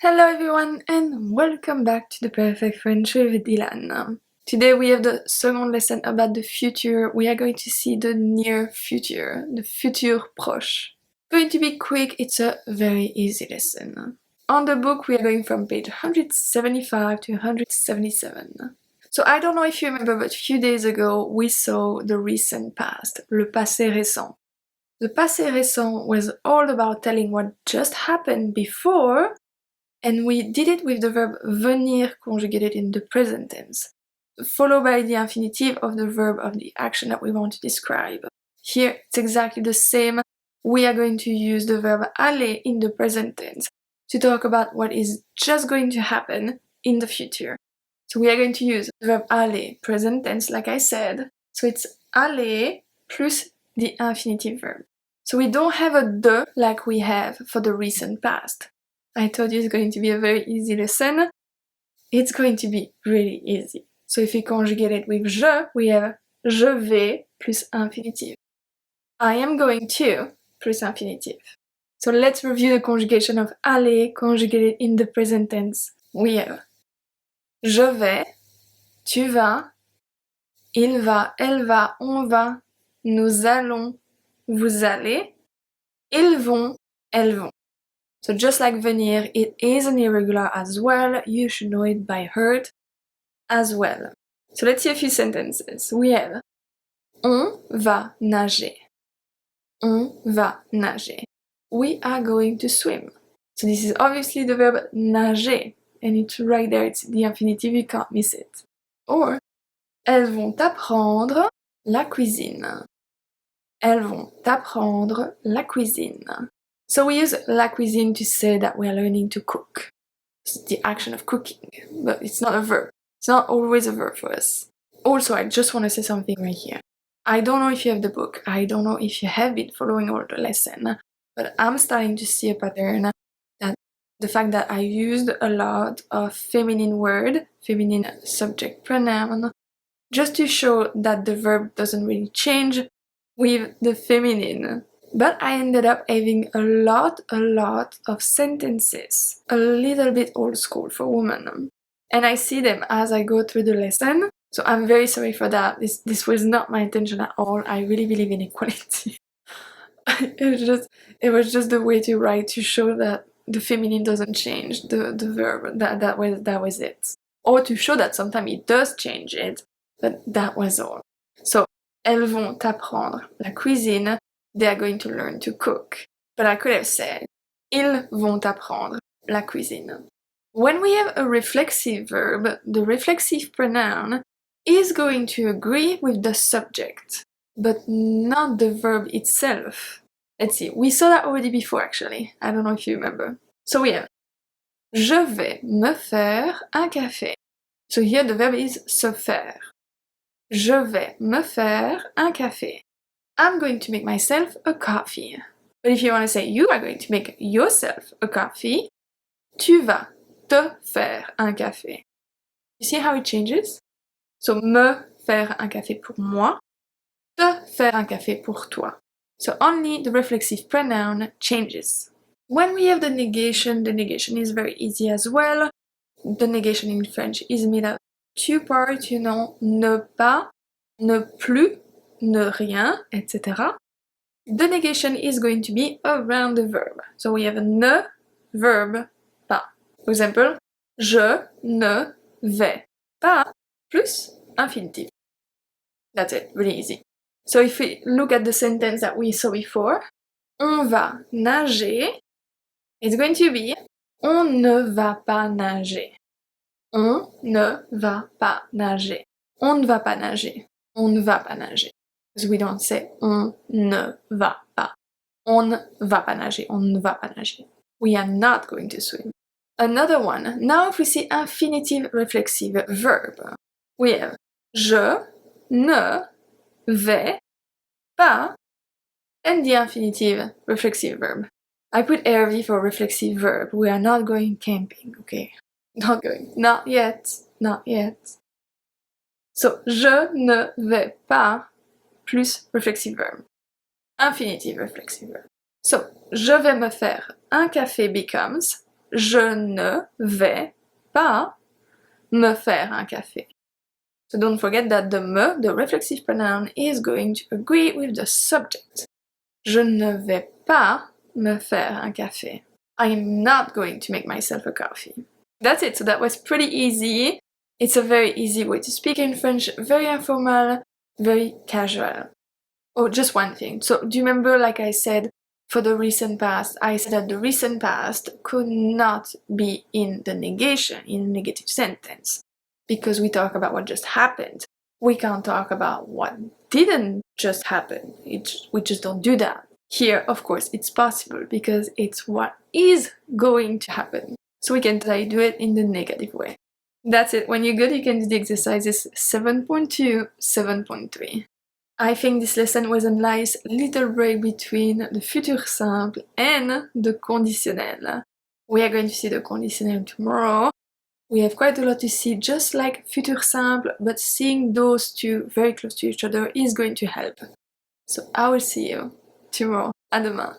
Hello everyone and welcome back to the Perfect French with Dylan. Today we have the second lesson about the future. We are going to see the near future, the futur proche. Going to be quick, it's a very easy lesson. On the book we are going from page 175 to 177. So I don't know if you remember, but a few days ago we saw the recent past, le passé récent. The passé récent was all about telling what just happened before, and we did it with the verb venir conjugated in the present tense, followed by the infinitive of the verb of the action that we want to describe. Here it's exactly the same. We are going to use the verb aller in the present tense to talk about what is just going to happen in the future. So we are going to use the verb aller, present tense like I said. So it's aller plus the infinitive verb. So we don't have a de like we have for the recent past. I told you it's going to be a very easy lesson. It's going to be really easy. So if we conjugate it with je, we have je vais plus infinitive. I am going to plus infinitive. So let's review the conjugation of aller conjugated in the present tense. We have je vais, tu vas, il va, elle va, on va, nous allons, vous allez, ils vont, elles vont. So just like venir, it is an irregular as well. You should know it by heart as well. So let's see a few sentences. We have on va nager. On va nager. We are going to swim. So this is obviously the verb nager. And it's right there, it's the infinitive, you can't miss it. Or, elles vont apprendre la cuisine. Elles vont apprendre la cuisine. So we use la cuisine to say that we are learning to cook. It's the action of cooking, but it's not a verb. It's not always a verb for us. Also, I just want to say something right here. I don't know if you have the book, I don't know if you have been following all the lesson, but I'm starting to see a pattern that the fact that I used a lot of feminine word, feminine subject pronoun, just to show that the verb doesn't really change with the feminine. But I ended up having a lot of sentences, a little bit old school for women. And I see them as I go through the lesson, so I'm very sorry for that. This was not my intention at all. I really believe in equality. it was just the way to write to show that the feminine doesn't change the verb. That was it. Or to show that sometimes it does change it, but that was all. So, elles vont apprendre la cuisine. They are going to learn to cook. But I could have said, ils vont apprendre la cuisine. When we have a reflexive verb, the reflexive pronoun is going to agree with the subject, but not the verb itself. Let's see, we saw that already before actually. I don't know if you remember. So we have, je vais me faire un café. So here the verb is se faire. Je vais me faire un café. I'm going to make myself a coffee. But if you want to say you are going to make yourself a coffee, tu vas te faire un café. You see how it changes? So, me faire un café pour moi, te faire un café pour toi. So only the reflexive pronoun changes. When we have the negation is very easy as well. The negation in French is made of two parts, you know, ne pas, ne plus, ne rien, etc. The negation is going to be around the verb. So we have a ne, verb, pas. For example, je ne vais pas plus infinitive. That's it, really easy. So if we look at the sentence that we saw before, on va nager, it's going to be on ne va pas nager. On ne va pas nager. On ne va pas nager. On ne va pas nager. Because we don't say on ne va pas. On ne va pas nager. On ne va pas nager. We are not going to swim. Another one. Now if we see infinitive reflexive verb, we have je ne vais pas and the infinitive reflexive verb. I put RV for reflexive verb. We are not going camping, okay? Not going. Not yet. Not yet. So, je ne vais pas plus reflexive verb. Infinitive reflexive verb. So, je vais me faire un café becomes je ne vais pas me faire un café. So don't forget that the me, the reflexive pronoun, is going to agree with the subject. Je ne vais pas me faire un café. I am not going to make myself a coffee. That's it, so that was pretty easy. It's a very easy way to speak in French, very informal, very casual. Oh, just one thing. So do you remember, like I said, for the recent past, I said that the recent past could not be in the negation, in a negative sentence, because we talk about what just happened. We can't talk about what didn't just happen. We just don't do that. Here, of course, it's possible because it's what is going to happen. So we can try to do it in the negative way. That's it. When you're good, you can do the exercises 7.2, 7.3. I think this lesson was a nice little break between the futur simple and the conditionnel. We are going to see the conditionnel tomorrow. We have quite a lot to see, just like futur simple, but seeing those two very close to each other is going to help. So I will see you tomorrow. À demain.